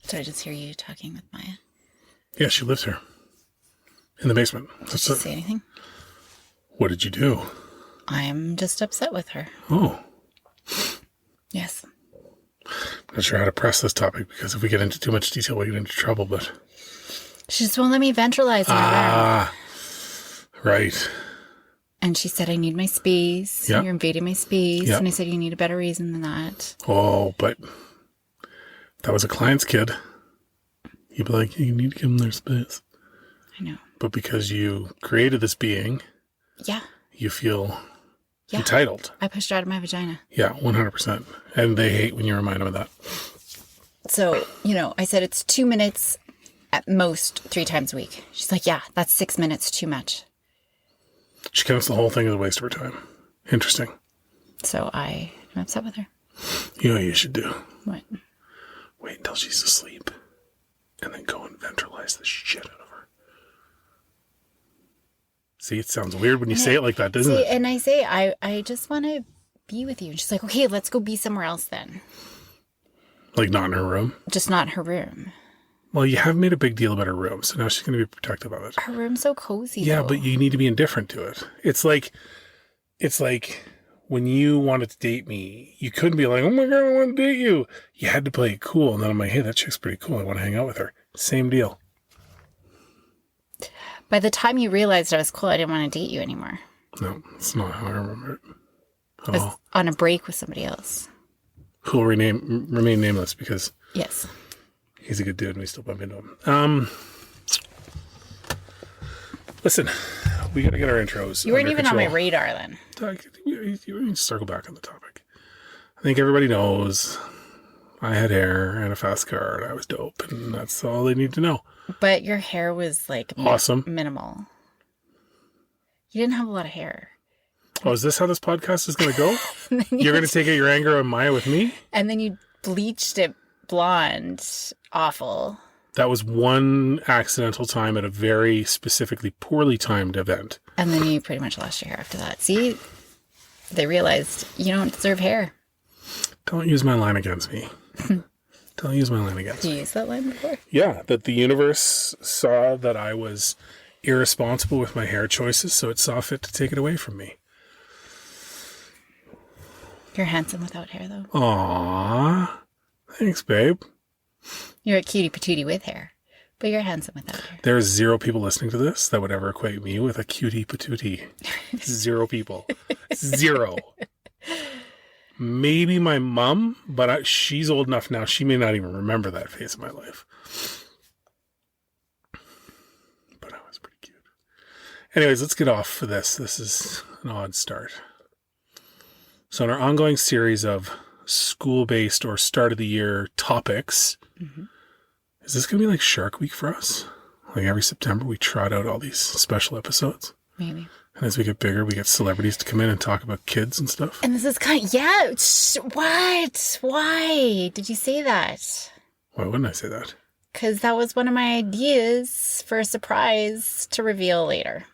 Did I just hear you talking with Maya? Yeah, she lives here. In the basement. Did she say anything? What did you do? I'm just upset with her. Oh. Yes. I'm not sure how to press this topic because if we get into too much detail, we'll get into trouble, but... She just won't let me ventralize in her room. Right. And she said, I need my space. Yeah. You're invading my space. Yeah. And I said, you need a better reason than that. Oh, but that was a client's kid. You'd be like, you need to give them their space. I know. But because you created this being, yeah, you feel entitled. I pushed her out of my vagina. Yeah, 100%. And they hate when you remind them of that. So, I said it's 2 minutes at most 3 times a week. She's like, yeah, that's 6 minutes too much. She counts the whole thing as a waste of her time. Interesting. So I am upset with her. You know what you should do? What? Wait until she's asleep. And then go and ventralize the shit out of her. See, it sounds weird when you say it like that, doesn't it? And I say, I just want to be with you. And she's like, okay, let's go be somewhere else then. Like not in her room? Just not in her room. Well, you have made a big deal about her room, so now she's going to be protective of it. Her room's so cozy, Yeah, though. but you need to be indifferent to it. It's like when you wanted to date me, you couldn't be like, oh my God, I want to date you. You had to play it cool. And then I'm like, hey, that chick's pretty cool. I want to hang out with her. Same deal. By the time you realized I was cool, I didn't want to date you anymore. No, that's not how I remember it. I was on a break with somebody else. Who will remain nameless because yes, he's a good dude and we still bump into him. Listen, we got to get our intros. You weren't even on my radar then. You need to circle back on the topic. I think everybody knows I had hair and a fast car and I was dope, and that's all they need to know. But your hair was like awesome, minimal. You didn't have a lot of hair. Oh, is this how this podcast is going to go? You're going to take out your anger on Maya with me? And then you bleached it blonde. Awful. That was one accidental time at a very specifically poorly timed event. And then you pretty much lost your hair after that. See, they realized you don't deserve hair. Don't use my line against me. Don't use my line against me. Did you use that line before? Yeah, that the universe saw that I was irresponsible with my hair choices, so it saw fit to take it away from me. You're handsome without hair, though. Aww. Thanks, babe. You're a cutie patootie with hair, but you're handsome without hair. There's 0 people listening to this that would ever equate me with a cutie patootie. 0 people. 0. Maybe my mom, but she's old enough now, she may not even remember that phase of my life. But I was pretty cute. Anyways, let's get off for this. This is an odd start. So in our ongoing series of school-based or start-of-the-year topics, is this going to be like Shark Week for us? Like every September we trot out all these special episodes? Maybe. And as we get bigger, we get celebrities to come in and talk about kids and stuff. And this is what? Why did you say that? Why wouldn't I say that? Because that was one of my ideas for a surprise to reveal later.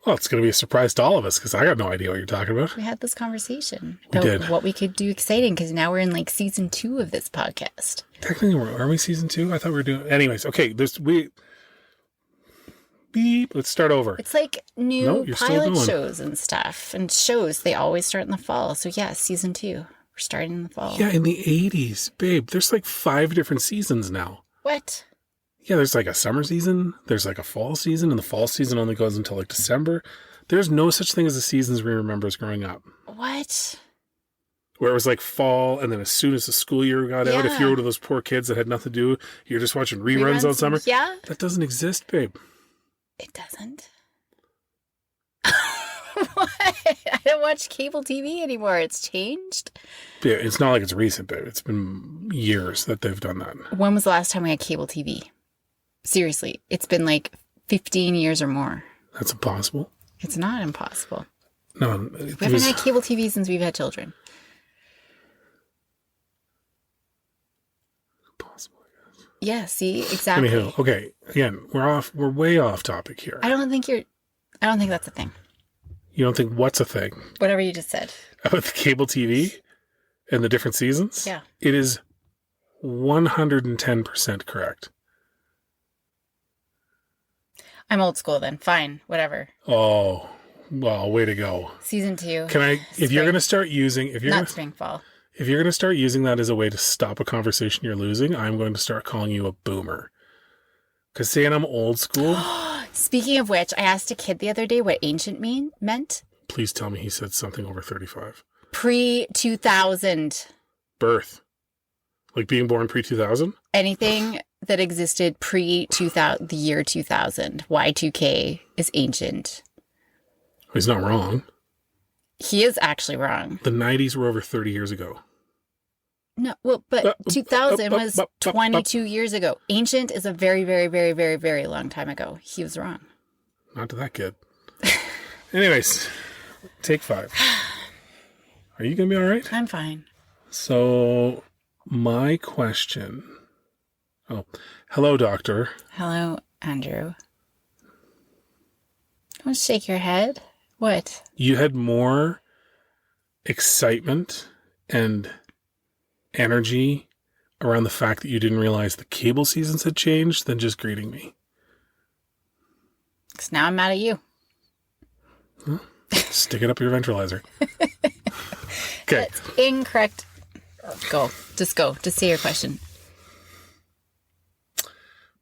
Well, it's going to be a surprise to all of us because I got no idea what you're talking about. We had this conversation about what we could do exciting because now we're in like season 2 of this podcast. Technically, are we season 2? I thought we were doing... Anyways, okay, Beep. Let's start over. It's like new pilot shows and stuff. And shows, they always start in the fall. So yeah, season 2. We're starting in the fall. Yeah, in the 80s. Babe, there's like 5 different seasons now. What? Yeah, there's like a summer season. There's like a fall season. And the fall season only goes until like December. There's no such thing as the seasons we remember as growing up. What? Where it was like fall, and then as soon as the school year got out, if you're one of those poor kids that had nothing to do, you're just watching reruns all summer. Yeah. That doesn't exist, babe. It doesn't? What? I don't watch cable TV anymore. It's changed. Yeah, it's not like it's recent, babe. It's been years that they've done that. When was the last time we had cable TV? Seriously, it's been like 15 years or more. That's impossible. It's not impossible. No. We haven't had cable TV since we've had children. Possible, I guess. Yeah, see, exactly. Anyhow, okay. Again, we're way off topic here. I don't think that's a thing. You don't think what's a thing? Whatever you just said. About the cable TV and the different seasons? Yeah. It is 110% correct. I'm old school then. Fine. Whatever. Oh, well, way to go. Season 2. Can I, if you're going to start using, Not spring, fall. If you're going to start using that as a way to stop a conversation you're losing, I'm going to start calling you a boomer. Because saying I'm old school. Speaking of which, I asked a kid the other day what ancient meant. Please tell me he said something over 35. Pre-2000. Birth. Like being born pre-2000? Anything that existed pre-2000, the year 2000, Y2K, is ancient. He's not wrong. He is actually wrong. The 90s were over 30 years ago. No, well, but 2000 was 22 years ago. Ancient is a very, very, very, very, very long time ago. He was wrong. Not to that kid. Anyways, take 5. Are you going to be all right? I'm fine. So, my question. Oh, hello, doctor. Hello, Andrew. Don't shake your head. What? You had more excitement and energy around the fact that you didn't realize the cable seasons had changed than just greeting me. Because now I'm mad at you. Huh? Stick it up your ventralizer. Okay. That's incorrect. Go. Just go. Just say your question.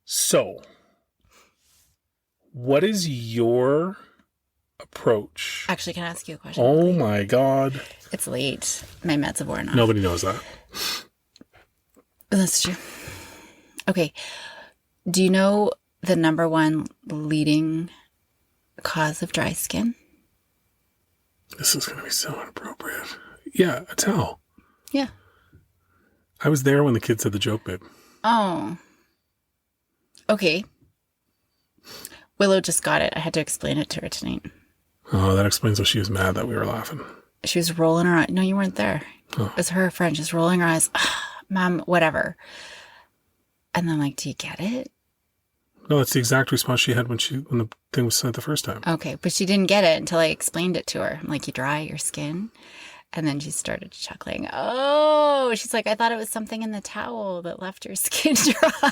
So, what is your approach? Actually, can I ask you a question? Oh my God. It's late. My meds have worn off. Nobody knows that. That's true. Okay. Do you know the number one leading cause of dry skin? This is going to be so inappropriate. Yeah, a towel. Yeah. I was there when the kid said the joke, babe. Oh. Okay. Willow just got it. I had to explain it to her tonight. Oh, that explains why she was mad that we were laughing. She was rolling her eyes. No, you weren't there. Oh. It was her friend. She's rolling her eyes. Mom, whatever. And then I'm like, do you get it? No, that's the exact response she had when the thing was said the first time. Okay, but she didn't get it until I explained it to her. I'm like, you dry your skin? And then she started chuckling. Oh, she's like, I thought it was something in the towel that left your skin dry.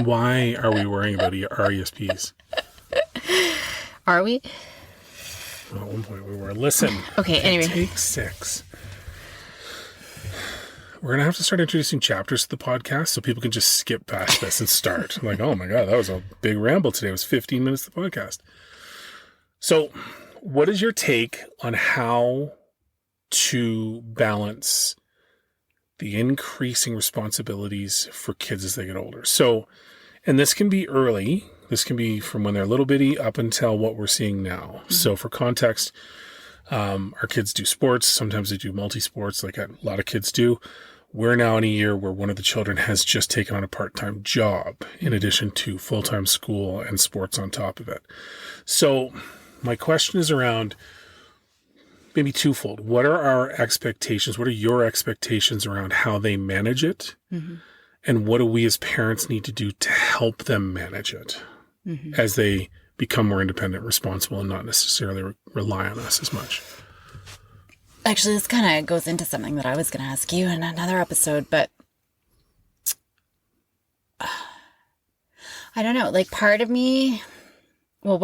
Why are we worrying about our ESPs? Are we? Well, at one point we were. Listen. Okay, anyway. Take 6. We're going to have to start introducing chapters to the podcast so people can just skip past this and start. I'm like, oh my God, that was a big ramble today. It was 15 minutes of the podcast. So what is your take on how to balance the increasing responsibilities for kids as they get older? So, and this can be early. This can be from when they're little bitty up until what we're seeing now. Mm-hmm. So for context, our kids do sports. Sometimes they do multi-sports like a lot of kids do. We're now in a year where one of the children has just taken on a part-time job in addition to full-time school and sports on top of it. So my question is around maybe twofold. What are our expectations? What are your expectations around how they manage it? Mm-hmm. And what do we as parents need to do to help them manage it as they become more independent, responsible, and not necessarily rely on us as much? Actually, this kind of goes into something that I was going to ask you in another episode, but I don't know. Like part of me, well,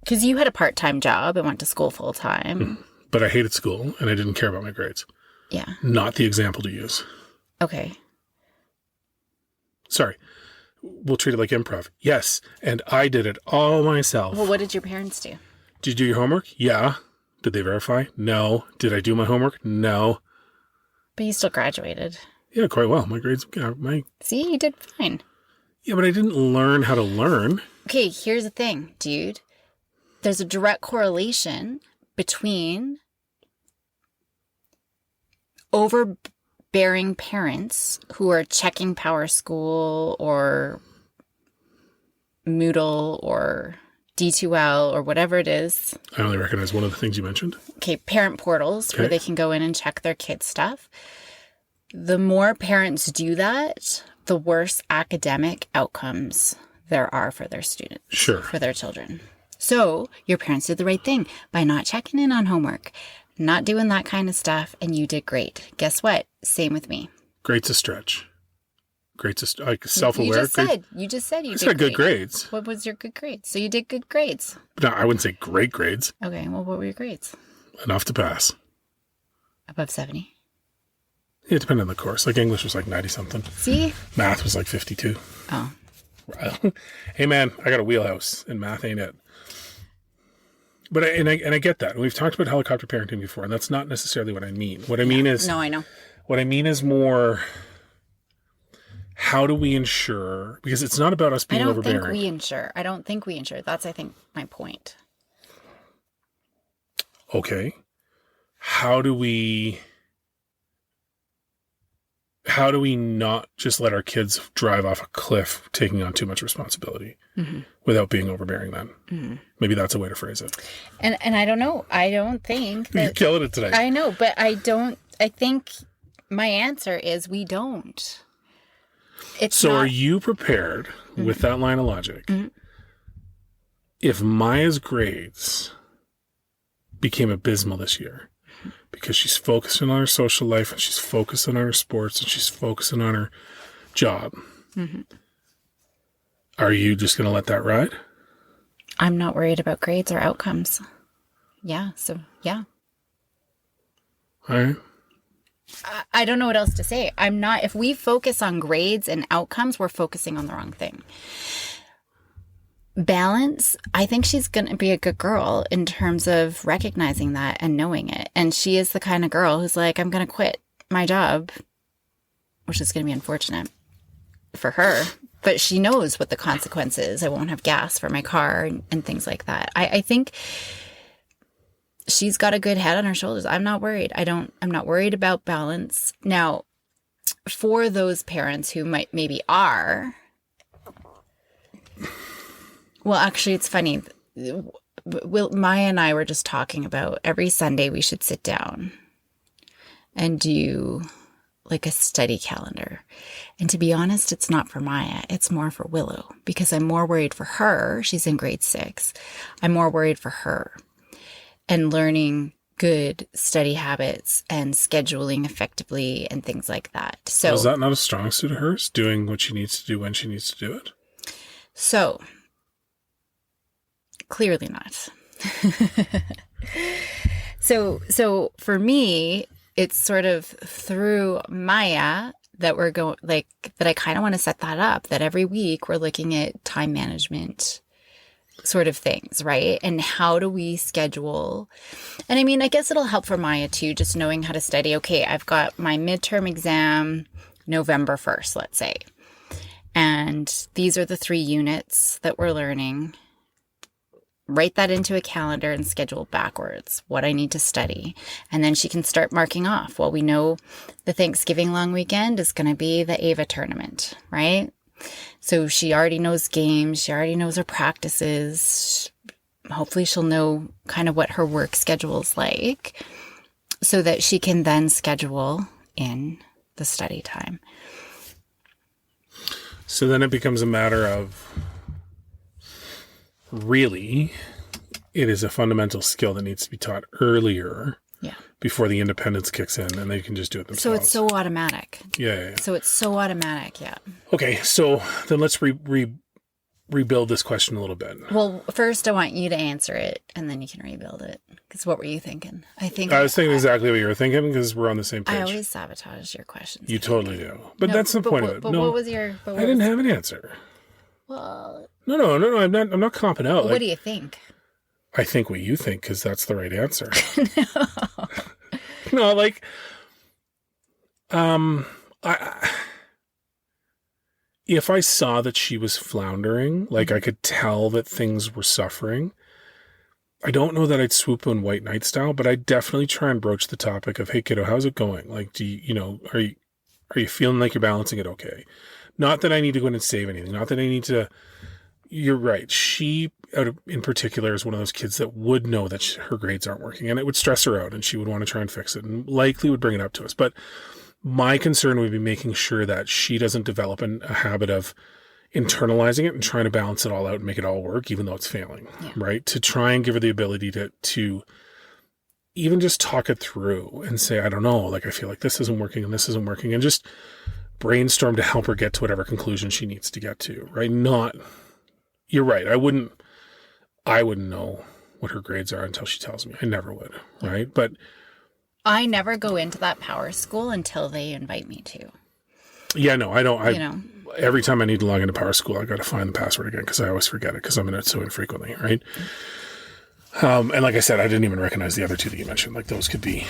because you had a part-time job and went to school full-time. But I hated school and I didn't care about my grades. Yeah. Not the example to use. Okay. Sorry. We'll treat it like improv. Yes. And I did it all myself. Well, what did your parents do? Did you do your homework? Yeah. Did they verify? No. Did I do my homework? No. But you still graduated. Yeah, quite well. My grades, See, you did fine. Yeah, but I didn't learn how to learn. Okay, here's the thing, dude. There's a direct correlation between overbearing parents who are checking Power School or Moodle or D2L or whatever it is. I only recognize one of the things you mentioned. Okay, parent portals where they can go in and check their kids' stuff. the more parents do that, the worse academic outcomes there are for their students, Sure. for their children. So your parents did the right thing by not checking in on homework, not doing that kind of stuff, and you did great. Guess what? Same with me. Great's a stretch. Like self-aware. You just said you I did said good great. grades. What was your good grades? So you did good grades. No, I wouldn't say great grades. Okay, well, what were your grades? Enough to pass. Above 70. Yeah, it depended on the course. Like English was like 90-something. See? Math was like 52. Oh. Hey, man, I got a wheelhouse, and math ain't it. But I get that. We've talked about helicopter parenting before, and that's not necessarily what I mean. What I mean is... No, I know. What I mean is more... How do we ensure... Because it's not about us being overbearing. I don't think we ensure. That's, I think, my point. Okay. How do we not just let our kids drive off a cliff taking on too much responsibility without being overbearing then? Mm-hmm. Maybe that's a way to phrase it. And I don't know. I don't think that... You're killing it today. I know, but I think my answer is we don't. Are you prepared with that line of logic? If Maya's grades became abysmal this year because she's focusing on her social life and she's focusing on her sports and she's focusing on her job, are you just going to let that ride? I'm not worried about grades or outcomes. Yeah. So, yeah. All right. I don't know what else to say. I'm not, if we focus on grades and outcomes, we're focusing on the wrong thing. Balance, I think she's going to be a good girl in terms of recognizing that and knowing it. And she is the kind of girl who's like, I'm going to quit my job, which is going to be unfortunate for her. But she knows what the consequence is. I won't have gas for my car and things like that. I think she's got a good head on her shoulders. I'm not worried. I'm not worried about balance. Now, for those parents who maybe are, well, actually, it's funny. Maya and I were just talking about every Sunday we should sit down and do like a study calendar. And to be honest, it's not for Maya. It's more for Willow because I'm more worried for her. She's in grade 6. I'm more worried for her and learning good study habits and scheduling effectively and things like that. So is that not a strong suit of hers, doing what she needs to do when she needs to do it? So clearly not. So for me, it's sort of through Maya that we're going, like, that I kind of want to set that up, that every week we're looking at time management sort of things, right? And how do we schedule? And I mean, I guess it'll help for Maya too, just knowing how to study. Okay, I've got my midterm exam November 1st, let's say. And these are the 3 units that we're learning. Write that into a calendar and schedule backwards what I need to study. And then she can start marking off. Well, we know the Thanksgiving long weekend is going to be the AVA tournament, right? So she already knows games. She already knows her practices. Hopefully she'll know kind of what her work schedule is like so that she can then schedule in the study time. So then it becomes a matter of, really, it is a fundamental skill that needs to be taught earlier before the independence kicks in and they can just do it themselves. So it's so automatic. Yeah. So it's so automatic, yeah. Okay, so then let's rebuild this question a little bit. Well, first I want you to answer it and then you can rebuild it. Because what were you thinking? I was thinking exactly what you were thinking because we're on the same page. I always sabotage your questions. You totally do. But that's the point of it. But what was your... I didn't have an answer. Well... No, I'm not comping out. What do you think? I think what you think because that's the right answer. No, like... if I saw that she was floundering, like I could tell that things were suffering, I don't know that I'd swoop in white knight style, but I'd definitely try and broach the topic of, hey kiddo, how's it going? Like, are you feeling like you're balancing it okay? Not that I need to go in and save anything. Not that I need to, you're right. She in particular is one of those kids that would know that her grades aren't working and it would stress her out and she would want to try and fix it and likely would bring it up to us. But My concern would be making sure that she doesn't develop a habit of internalizing it and trying to balance it all out and make it all work, even though it's failing, right? To try and give her the ability to even just talk it through and say, I don't know, like, I feel like this isn't working and this isn't working, and just brainstorm to help her get to whatever conclusion she needs to get to, right? You're right. I wouldn't know what her grades are until she tells me. I never would, right? But I never go into that power school until they invite me to. Yeah, no, I don't. Every time I need to log into Power School, I got to find the password again because I always forget it because I'm in it so infrequently, right? And like I said, I didn't even recognize the other two that you mentioned. Like, those could be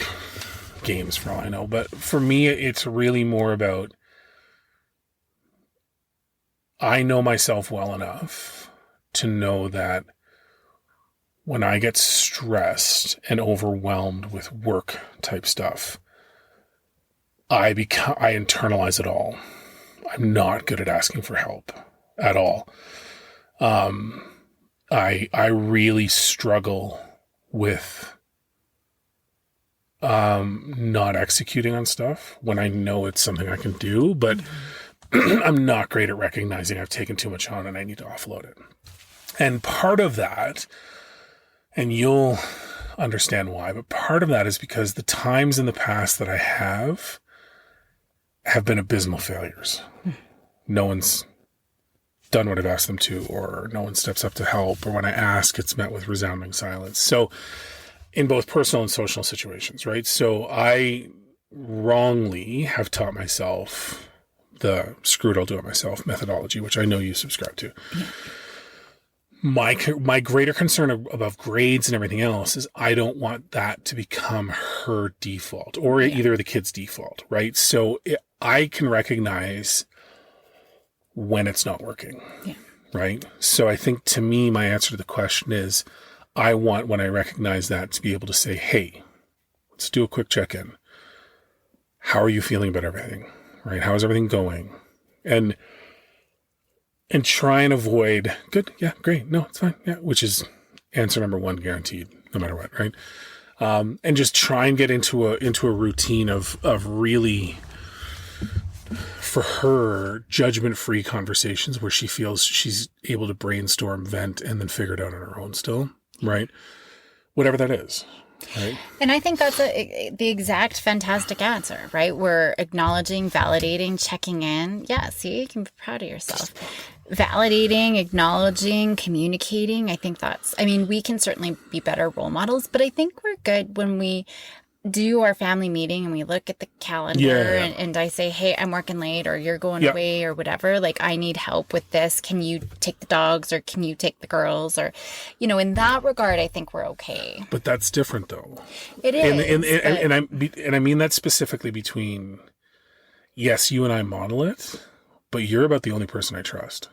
games for all I know. But for me, it's really more about, I know myself well enough to know that when I get stressed and overwhelmed with work type stuff, I internalize it all. I'm not good at asking for help at all. I really struggle with not executing on stuff when I know it's something I can do, but I'm not great at recognizing I've taken too much on and I need to offload it. And part of that, and you'll understand why, but part of that is because the times in the past that I have been abysmal failures. No one's done what I've asked them to, or no one steps up to help, or when I ask, it's met with resounding silence. So in both personal and social situations, right? So I wrongly have taught myself the screw it, I'll do it myself methodology, which I know you subscribe to. Yeah. My greater concern above grades and everything else is I don't want that to become her default or either of the kids' default, right? So I can recognize when it's not working, right? So I think, to me, my answer to the question is, I want, when I recognize that, to be able to say, hey, let's do a quick check-in. How are you feeling about everything, right? How is everything going? And try and avoid, good, yeah, great, no, it's fine, yeah, which is answer number one guaranteed, no matter what, right? And just try and get into a routine of really, for her, judgment-free conversations where she feels she's able to brainstorm, vent, and then figure it out on her own still, right? Whatever that is, right? And I think that's the exact fantastic answer, right? We're acknowledging, validating, checking in. Yeah, see, you can be proud of yourself. Validating, acknowledging, communicating. I think we can certainly be better role models, but I think we're good when we do our family meeting and we look at the calendar and I say, hey, I'm working late, or you're going away, or whatever. Like, I need help with this. Can you take the dogs, or can you take the girls? Or, in that regard, I think we're okay. But that's different, though. It is. And I mean that specifically between, yes, you and I model it, but you're about the only person I trust.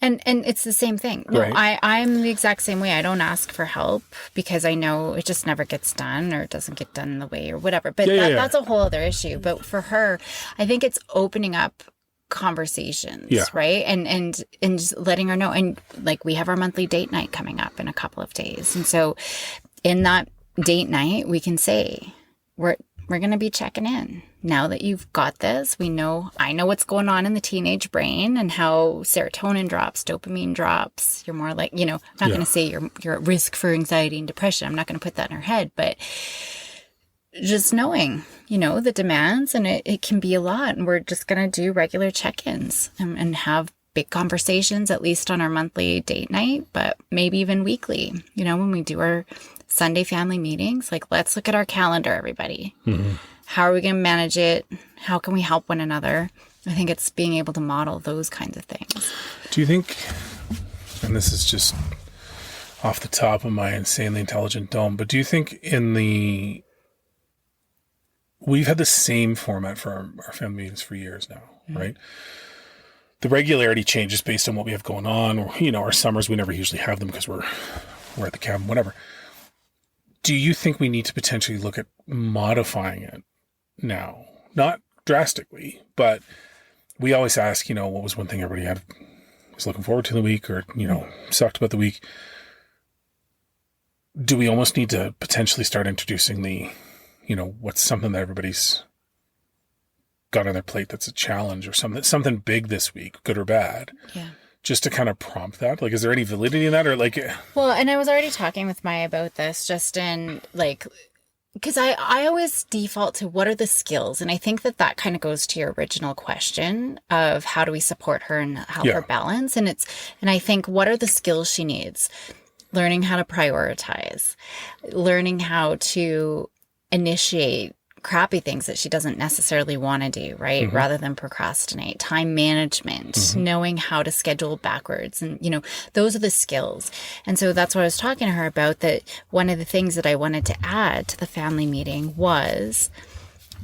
And it's the same thing. No, right. I'm the exact same way. I don't ask for help because I know it just never gets done, or it doesn't get done in the way, or whatever. But that's a whole other issue. But for her, I think it's opening up conversations, right? And just letting her know. And like, we have our monthly date night coming up in a couple of days. And so in that date night, we can say, we're going to be checking in. Now that you've got this, I know what's going on in the teenage brain and how serotonin drops, dopamine drops. You're more like, I'm not going to say you're at risk for anxiety and depression. I'm not going to put that in her head, but just knowing, the demands, and it can be a lot. And we're just going to do regular check-ins and have big conversations, at least on our monthly date night, but maybe even weekly, when we do our Sunday family meetings. Like, let's look at our calendar, everybody. Mm-hmm. How are we going to manage it? How can we help one another? I think it's being able to model those kinds of things. Do you think, and this is just off the top of my insanely intelligent dome, but do you think we've had the same format for our family meetings for years now, right? The regularity changes based on what we have going on, or, our summers, we never usually have them because we're at the cabin, whatever. Do you think we need to potentially look at modifying it now? Not drastically, but we always ask, what was one thing everybody was looking forward to in the week, or, sucked about the week? Do we almost need to potentially start introducing what's something that everybody's got on their plate that's a challenge or something big this week, good or bad. Yeah. Just to kind of prompt that. Like, is there any validity in that, or like? Well, and I was already talking with Maya about this, just in like, because I always default to what are the skills, and I think that kind of goes to your original question of how do we support her and help her balance, and I think what are the skills she needs? Learning how to prioritize, learning how to initiate crappy things that she doesn't necessarily want to do, right? Rather than procrastinate. Time management, knowing how to schedule backwards. And, those are the skills. And so that's what I was talking to her about, that one of the things that I wanted to add to the family meeting was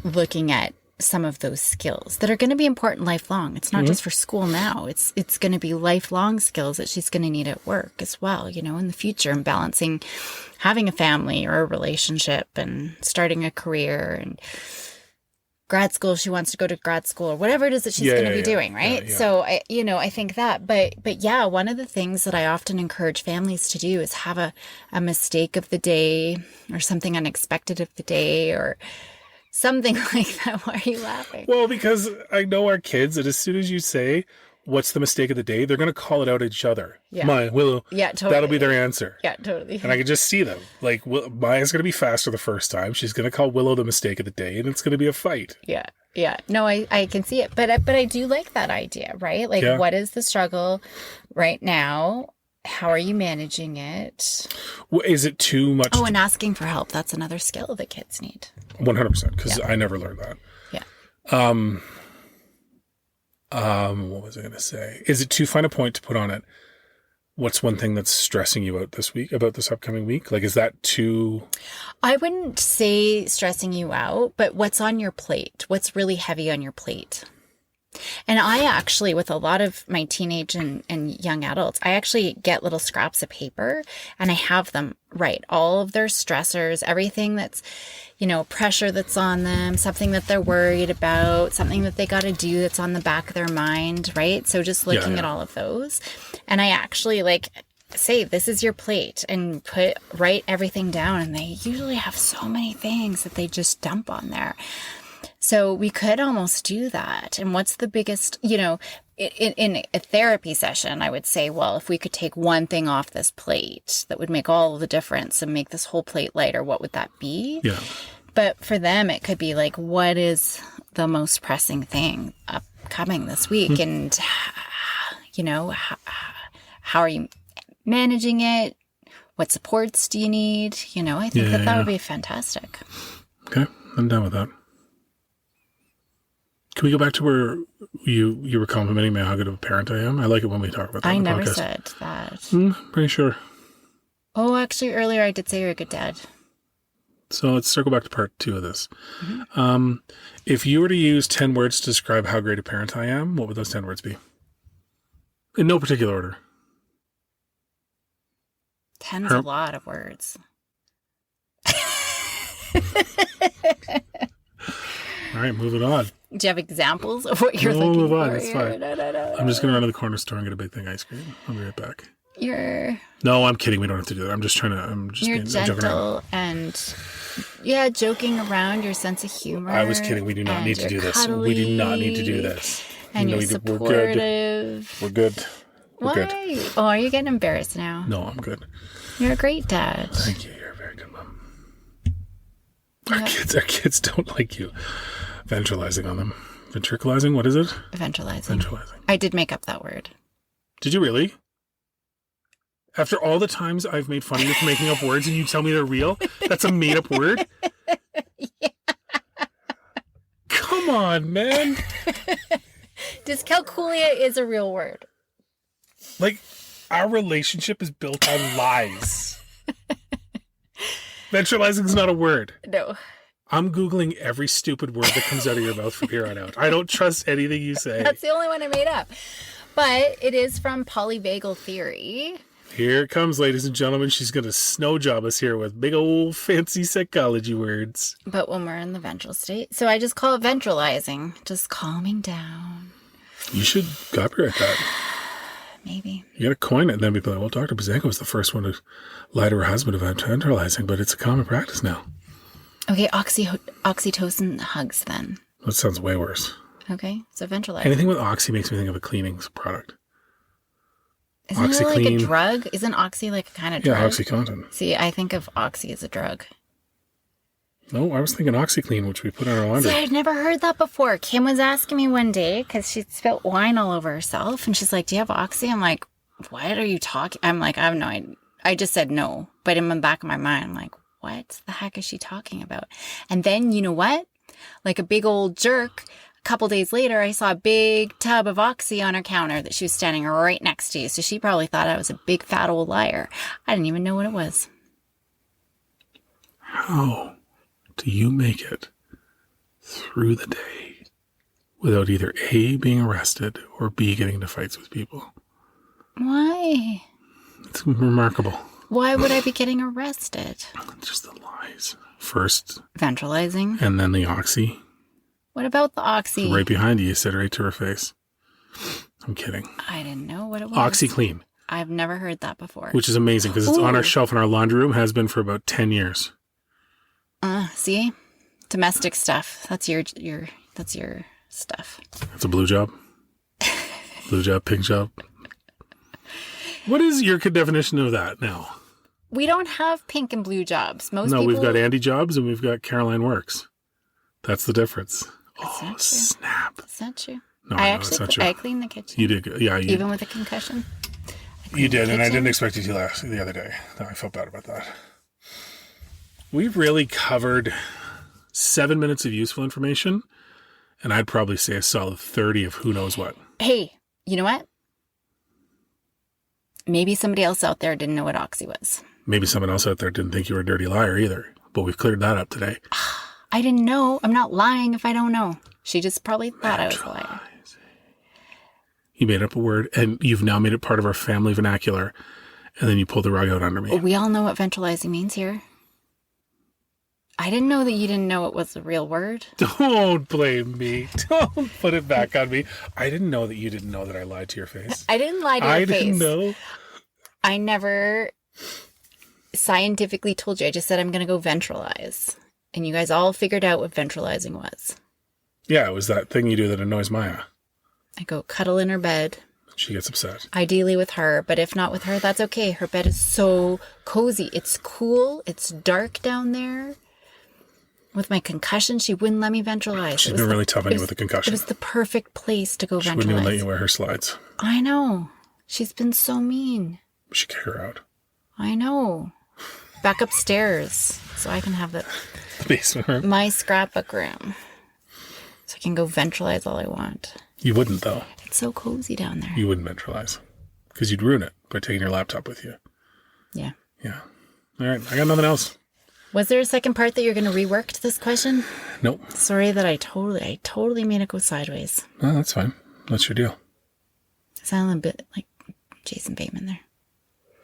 looking at some of those skills that are going to be important lifelong. It's not just for school now. It's going to be lifelong skills that she's going to need at work as well, in the future, and balancing having a family or a relationship and starting a career and grad school if she wants to go to grad school or whatever it is that she's going to be doing, right? So I think that, but yeah, one of the things that I often encourage families to do is have a mistake of the day or something unexpected of the day or something like that. Why are you laughing? Well, because I know our kids, and as soon as you say, what's the mistake of the day, they're going to call it out at each other. Yeah. Maya, Willow. Yeah, totally. That'll be their answer. Yeah, totally. And I can just see them. Like, Maya's going to be faster the first time. She's going to call Willow the mistake of the day, and it's going to be a fight. Yeah. Yeah. No, I can see it. But I do like that idea, right? Like, what is the struggle right now? How are you managing it? Well, is it too much? Oh, and asking for help. That's another skill that kids need. 100%, because I never learned that. Yeah. What was I going to say? Is it too fine a point to put on it? What's one thing that's stressing you out this week, about this upcoming week? Like, is that too... I wouldn't say stressing you out, but what's on your plate? What's really heavy on your plate? And I actually, with a lot of my teenage and young adults, I actually get little scraps of paper and I have them write all of their stressors, everything that's, pressure that's on them, something that they're worried about, something that they got to do that's on the back of their mind, right? So just looking at all of those. And I actually say, this is your plate, and write everything down. And they usually have so many things that they just dump on there. So we could almost do that. And what's the biggest, in a therapy session, I would say, well, if we could take one thing off this plate that would make all the difference and make this whole plate lighter, what would that be? Yeah. But for them, it could be like, what is the most pressing thing upcoming this week? And, how are you managing it? What supports do you need? I think that would be fantastic. Okay. I'm done with that. Can we go back to where you were complimenting me how good of a parent I am? I like it when we talk about that I on the never podcast. said that. Pretty sure. Oh, actually, earlier I did say you're a good dad. So let's circle back to part 2 of this. If you were to use 10 words to describe how great a parent I am, what would those 10 words be? In no particular order. 10's a lot of words. All right, moving on. Do you have examples of what you're looking move for? on. It's fine. No. I'm just going to run to the corner store and get a big thing of ice cream. I'll be right back. No, I'm kidding. We don't have to do that. I'm just You're being gentle and joking around, your sense of humor. I was kidding. We do not need to do this. We do not need to do this. And you're supportive. We're good. Why? Good. Oh, are you getting embarrassed now? No, I'm good. You're a great dad. Thank you. You're a very good mom. Our kids don't like you ventralizing on them. Ventriculizing? What is it? Ventralizing. I did make up that word. Did you really? After all the times I've made fun of you for making up words and you tell me they're real, that's a made up word? Yeah. Come on, man. Dyscalculia is a real word. Like, our relationship is built on lies. Ventralizing is not a word. No. I'm Googling every stupid word that comes out of your mouth from here on out. I don't trust anything you say. That's the only one I made up. But it is from polyvagal theory. Here it comes, ladies and gentlemen. She's going to snow job us here with big old fancy psychology words. But when we're in the ventral state. So I just call it ventralizing. Just calming down. You should copyright that. Maybe. You got to coin it and then be like, well, Dr. Buzanko was the first one to lie to her husband about ventralizing, but it's a common practice now. Okay, oxytocin hugs then. That sounds way worse. Okay, so ventralizing. Anything with oxy makes me think of a cleaning product. Isn't it like a drug? Isn't oxy like a kind of drug? Yeah, OxyContin. See, I think of oxy as a drug. No, I was thinking OxyClean, which we put on our laundry. See, I'd never heard that before. Kim was asking me one day because she spilt wine all over herself, and she's like, "Do you have oxy?" I'm like, "What are you talking?" I'm like, "I have no idea." I just said no, but in the back of my mind, I'm like, "What the heck is she talking about?" And then you know what? Like a big old jerk. A couple days later, I saw a big tub of oxy on her counter that she was standing right next to. So she probably thought I was a big fat old liar. I didn't even know what it was. How do you make it through the day without either A, being arrested, or B, getting into fights with people? Why? It's remarkable. Why would I be getting arrested? Just the lies. First, ventralizing. And then the oxy. What about the oxy? Right behind you said right to her face. I'm kidding. I didn't know what it was. OxyClean. I've never heard that before. Which is amazing because it's on our shelf in our laundry room, has been for about 10 years. See? Domestic stuff. That's your stuff. That's a blue job. Blue job, pink job. What is your definition of that now? We don't have pink and blue jobs. We've got Andy jobs and we've got Caroline works. That's the difference. That's snap. That's not true. No, it's not true. I cleaned the kitchen. You did good. Yeah. Even with a concussion? You did, and I didn't expect you to the other day. No, I felt bad about that. We've really covered 7 minutes of useful information, and I'd probably say a solid 30 of who knows what. Hey, you know what? Maybe somebody else out there didn't know what oxy was. Maybe someone else out there didn't think you were a dirty liar either, but we've cleared that up today. I didn't know. I'm not lying if I don't know. She just probably thought I was a liar. You made up a word, and you've now made it part of our family vernacular, and then you pulled the rug out under me. We all know what ventralizing means here. I didn't know that you didn't know it was a real word. Don't blame me. Don't put it back on me. I didn't know that you didn't know that I lied to your face. I didn't lie to your face. I didn't know. I never scientifically told you. I just said I'm going to go ventralize. And you guys all figured out what ventralizing was. Yeah, it was that thing you do that annoys Maya. I go cuddle in her bed. She gets upset. Ideally with her, but if not with her, that's okay. Her bed is so cozy. It's cool. It's dark down there. With my concussion, she wouldn't let me ventralize. She's been really tough on you with the concussion. It was the perfect place to go ventralize. She wouldn't even let you wear her slides. I know. She's been so mean. We should kick her out. I know. Back upstairs so I can have the basement room. My scrapbook room. So I can go ventralize all I want. You wouldn't, though. It's so cozy down there. You wouldn't ventralize. Because you'd ruin it by taking your laptop with you. Yeah. Yeah. All right. I got nothing else. Was there a second part that you're going to rework to this question? Nope. Sorry that I totally made it go sideways. No, that's fine. That's your deal. I sound a bit like Jason Bateman there.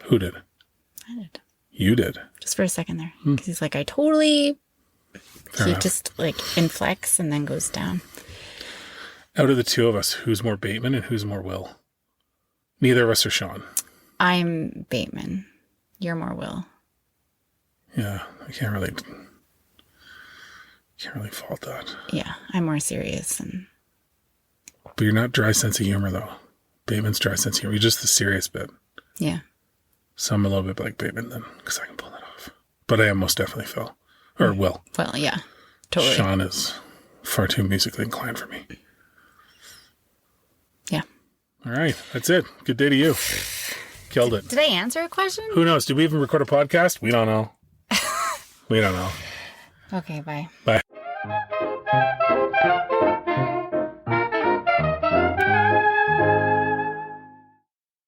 Who did? I did. You did? Just for a second there. Because he's like, Fair enough. Just like inflects and then goes down. Out of the two of us, who's more Bateman and who's more Will? Neither of us are Sean. I'm Bateman. You're more Will. Yeah, I can't really fault that. Yeah, I'm more serious. But you're not dry sense of humor, though. Bateman's dry sense of humor. You're just the serious bit. Yeah. So I'm a little bit like Bateman then, because I can pull that off. But I am most definitely Phil. Or Will. Well, yeah, totally. Sean is far too musically inclined for me. Yeah. All right, that's it. Good day to you. Killed it. Did I answer a question? Who knows? Did we even record a podcast? We don't know. We don't know. Okay, bye. Bye.